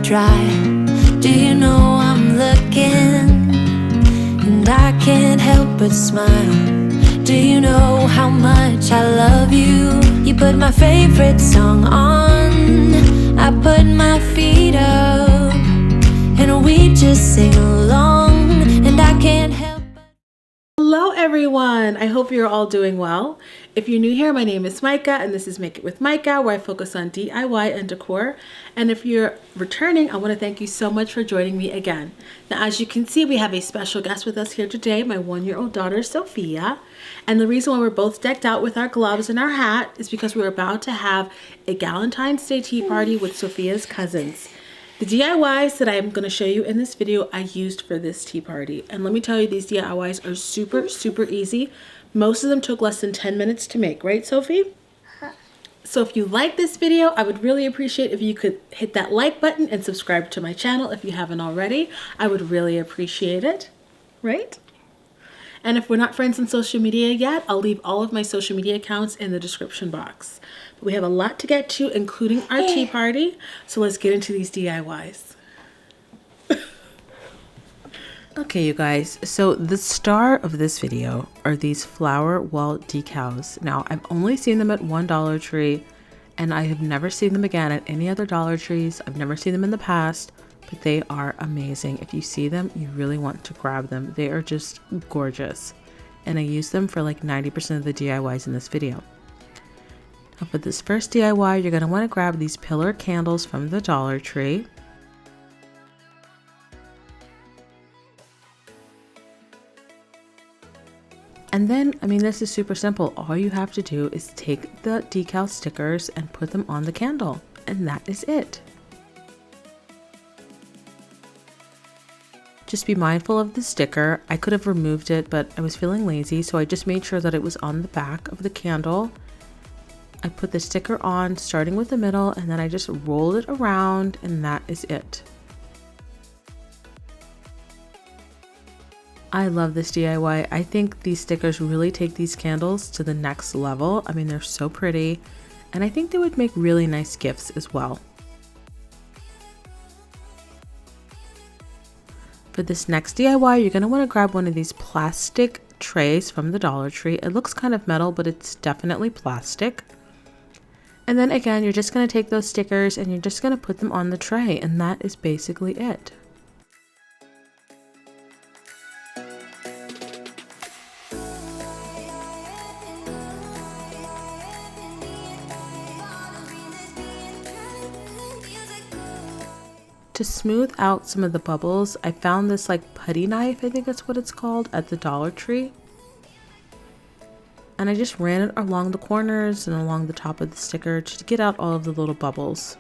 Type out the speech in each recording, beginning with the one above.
dry. Do you know I'm looking, and I can't help but smile. Do you know how much I love you? You put my favorite song on, I put my feet up, and we just sing along, and I can't help but... Hello everyone, I hope you're all doing well. If you're new here, my name is Micah and this is Make It with Micah, where I focus on DIY and decor. And if you're returning, I want to thank you so much for joining me again. Now, as you can see, we have a special guest with us here today, my 1-year-old daughter, Sophia. And the reason why we're both decked out with our gloves and our hat is because we're about to have a Galentine's Day tea party with Sophia's cousins. The DIYs that I'm going to show you in this video, I used for this tea party. And let me tell you, these DIYs are super easy. Most of them took less than 10 minutes to make, right, Sophie? So if you like this video, I would really appreciate if you could hit that like button and subscribe to my channel if you haven't already. I would really appreciate it, right? And if we're not friends on social media yet, I'll leave all of my social media accounts in the description box. But we have a lot to get to, including our tea party. So let's get into these DIYs. Okay, you guys, so the star of this video are these flower wall decals. Now, I've only seen them at one Dollar Tree, and I have never seen them again at any other Dollar Trees. I've never seen them in the past, but they are amazing. If you see them, you really want to grab them. They are just gorgeous. And I use them for like 90% of the DIYs in this video. Now for this first DIY, you're going to want to grab these pillar candles from the Dollar Tree. And then, this is super simple. All you have to do is take the decal stickers and put them on the candle. And that is it. Just be mindful of the sticker. I could have removed it, but I was feeling lazy, so I just made sure that it was on the back of the candle. I put the sticker on, starting with the middle, and then I just rolled it around, and that is it. I love this DIY. I think these stickers really take these candles to the next level. They're so pretty, and I think they would make really nice gifts as well. For this next DIY, you're going to want to grab one of these plastic trays from the Dollar Tree. It looks kind of metal, but it's definitely plastic. And then again, you're just going to take those stickers and you're just going to put them on the tray, and that is basically it. To smooth out some of the bubbles, I found this like putty knife, I think that's what it's called, at the Dollar Tree. And I just ran it along the corners and along the top of the sticker just to get out all of the little bubbles.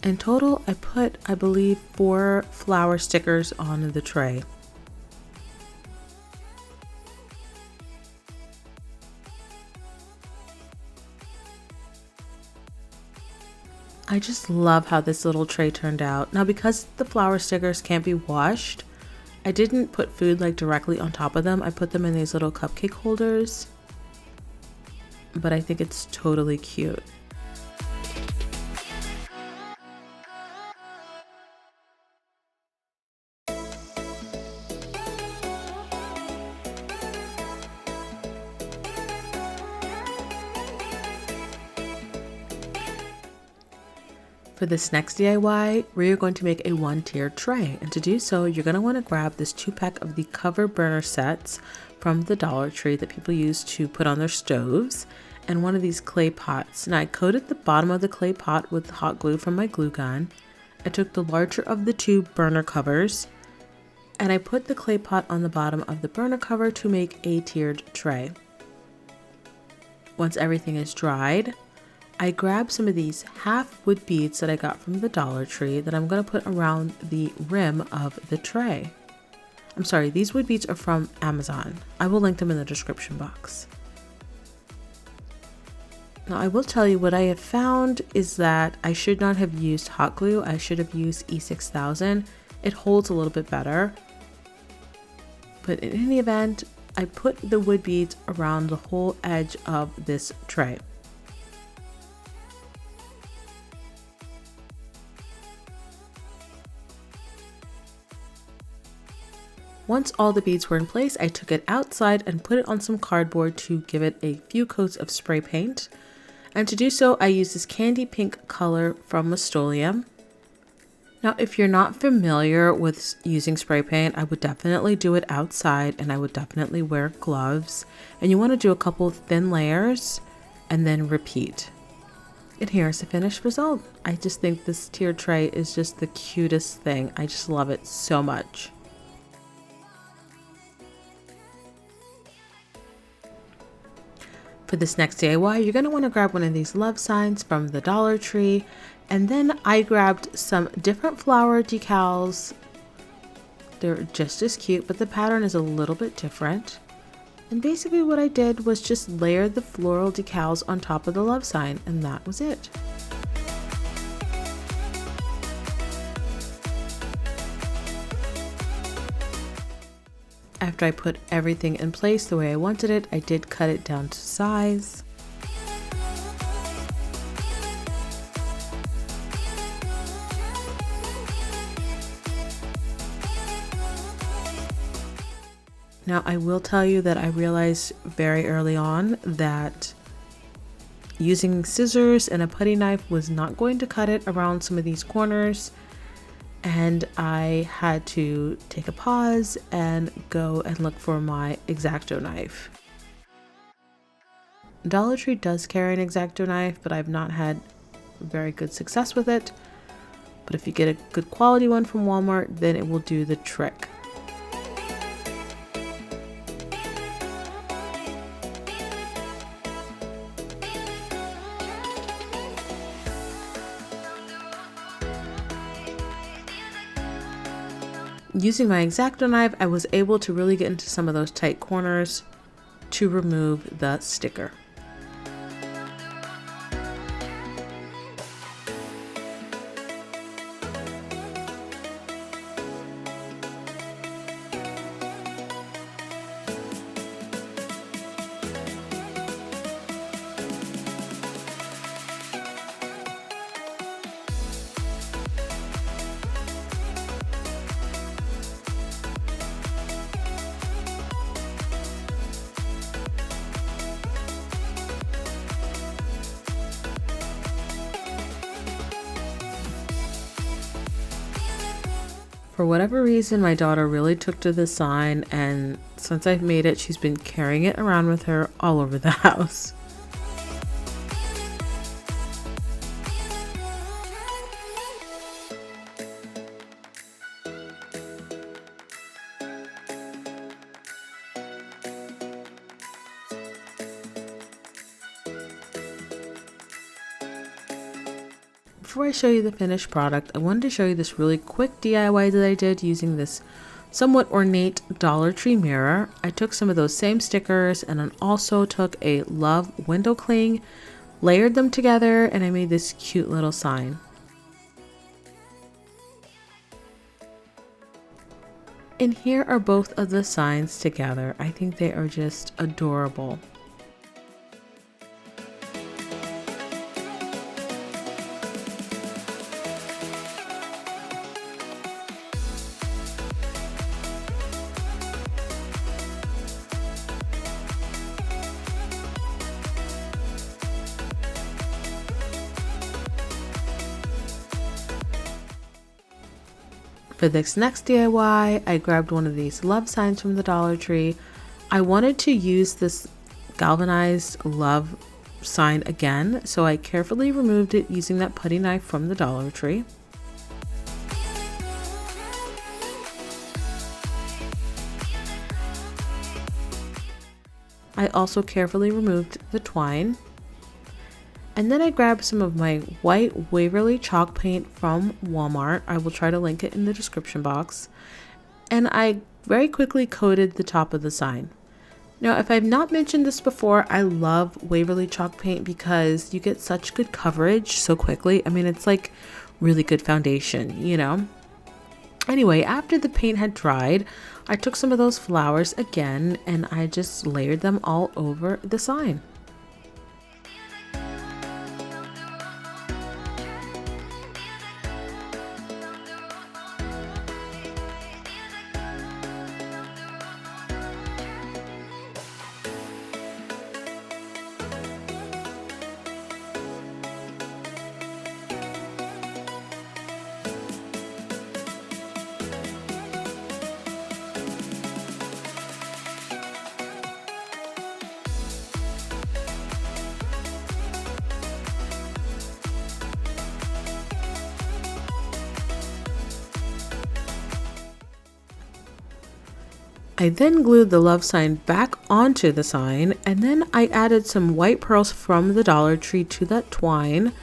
In total, I put, I believe, 4 flower stickers on the tray. I just love how this little tray turned out. Now, because the flower stickers can't be washed, I didn't put food like directly on top of them. I put them in these little cupcake holders, but I think it's totally cute. For this next DIY, we're going to make a 1-tiered tray, and to do so, you're going to want to grab this 2-pack of the cover burner sets from the Dollar Tree that people use to put on their stoves, and one of these clay pots. Now I coated the bottom of the clay pot with hot glue from my glue gun. I took the larger of the 2 burner covers, and I put the clay pot on the bottom of the burner cover to make a tiered tray. Once everything is dried, I grabbed some of these half wood beads that I got from the Dollar Tree that I'm going to put around the rim of the tray. I'm sorry, these wood beads are from Amazon. I will link them in the description box. Now I will tell you what I have found is that I should not have used hot glue. I should have used E6000. It holds a little bit better. But in any event, I put the wood beads around the whole edge of this tray. Once all the beads were in place, I took it outside and put it on some cardboard to give it a few coats of spray paint. And to do so, I used this candy pink color from Rust-Oleum. Now, if you're not familiar with using spray paint, I would definitely do it outside and I would definitely wear gloves. And you want to do a couple of thin layers and then repeat. And here's the finished result. I just think this tier tray is just the cutest thing. I just love it so much. For this next DIY, you're going to want to grab one of these love signs from the Dollar Tree. And then I grabbed some different flower decals. They're just as cute, but the pattern is a little bit different. And basically what I did was just layer the floral decals on top of the love sign, and that was it. After I put everything in place the way I wanted it, I did cut it down to size. Now, I will tell you that I realized very early on that using scissors and a putty knife was not going to cut it around some of these corners. And I had to take a pause and go and look for my X-Acto knife. Dollar Tree does carry an X-Acto knife, but I've not had very good success with it. But if you get a good quality one from Walmart, then it will do the trick. Using my X-Acto knife, I was able to really get into some of those tight corners to remove the sticker. For whatever reason, my daughter really took to the sign, and since I've made it, she's been carrying it around with her all over the house. Before I show you the finished product, I wanted to show you this really quick DIY that I did using this somewhat ornate Dollar Tree mirror. I took some of those same stickers and then also took a love window cling, layered them together, and I made this cute little sign. And here are both of the signs together. I think they are just adorable. For this next DIY, I grabbed one of these love signs from the Dollar Tree. I wanted to use this galvanized love sign again, so I carefully removed it using that putty knife from the Dollar Tree. I also carefully removed the twine. And then I grabbed some of my white Waverly chalk paint from Walmart. I will try to link it in the description box. And I very quickly coated the top of the sign. Now, if I've not mentioned this before, I love Waverly chalk paint because you get such good coverage so quickly. I mean, it's like really good foundation, you know? Anyway, after the paint had dried, I took some of those flowers again and I just layered them all over the sign. I then glued the love sign back onto the sign, and then I added some white pearls from the Dollar Tree to that twine,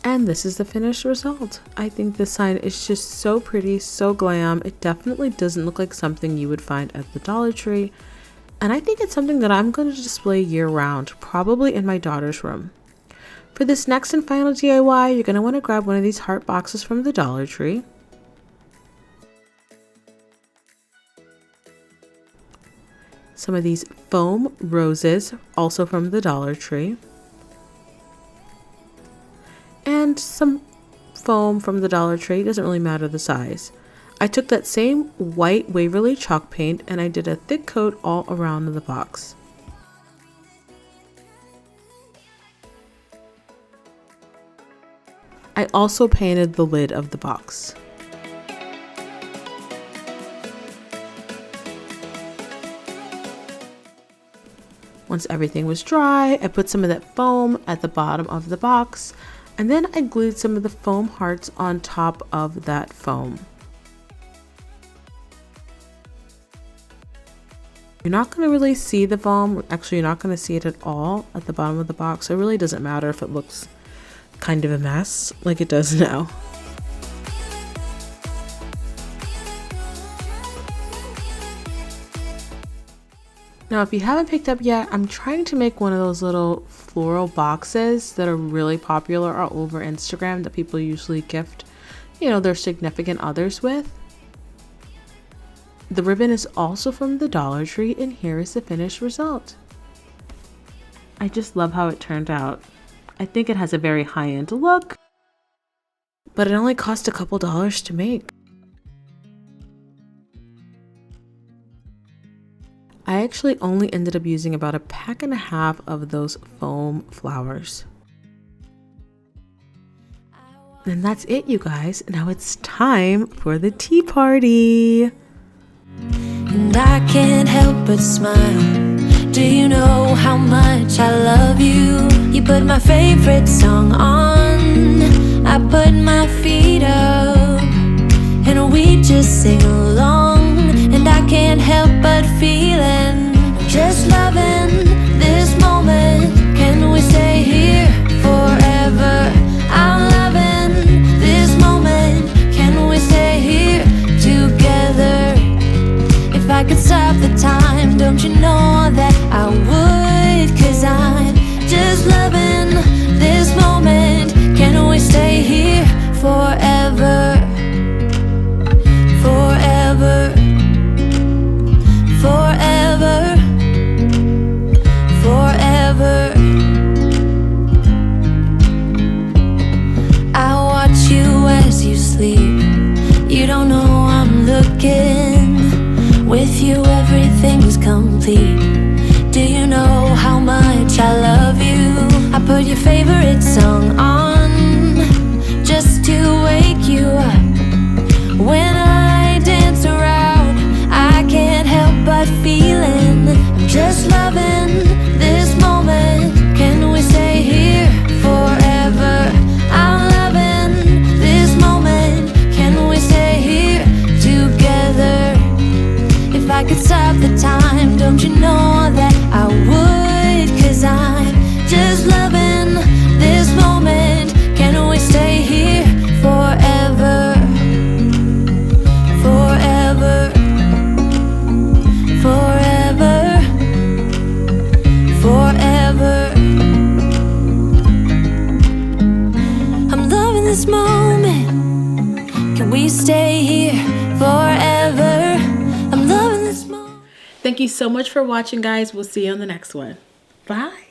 and this is the finished result. I think this sign is just so pretty, so glam. It definitely doesn't look like something you would find at the Dollar Tree, and I think it's something that I'm going to display year-round, probably in my daughter's room. For this next and final DIY, you're going to want to grab one of these heart boxes from the Dollar Tree. Some of these foam roses, also from the Dollar Tree. And some foam from the Dollar Tree, doesn't really matter the size. I took that same white Waverly chalk paint and I did a thick coat all around the box. I also painted the lid of the box. Once everything was dry, I put some of that foam at the bottom of the box, and then I glued some of the foam hearts on top of that foam. You're not going to really see the foam. Actually, you're not going to see it at all at the bottom of the box. So it really doesn't matter if it looks kind of a mess like it does now. Now, if you haven't picked up yet, I'm trying to make one of those little floral boxes that are really popular all over Instagram that people usually gift, you know, their significant others with. The ribbon is also from the Dollar Tree, and here is the finished result. I just love how it turned out. I think it has a very high-end look, but it only cost a couple dollars to make. I actually only ended up using about a pack and a half of those foam flowers. And that's it, you guys. Now it's time for the tea party. And I can't help but smile. Do you know how much I love you? You put my favorite song on. I put my feet up, and we just sing along. And I can't help but feeling, just loving this moment. Can we stay here forever? I'm loving this moment. Can we stay here together? If I could stop the time, don't you know that I would? 'Cause I'm just loving this moment. Can we stay here forever? Forever. Forever, forever. I watch you as you sleep. You don't know I'm looking. With you everything's complete. Do you know how much I love you? I put your favorite song on just to wake you up. When I dance around, I can't help but feeling, I'm just loving this moment. Can we stay here forever? I'm loving this moment. Can we stay here together? If I could stop the time, don't you know that I would? 'Cause I'm just loving this moment. you so much for watching, guys. We'll see you on the next one. Bye.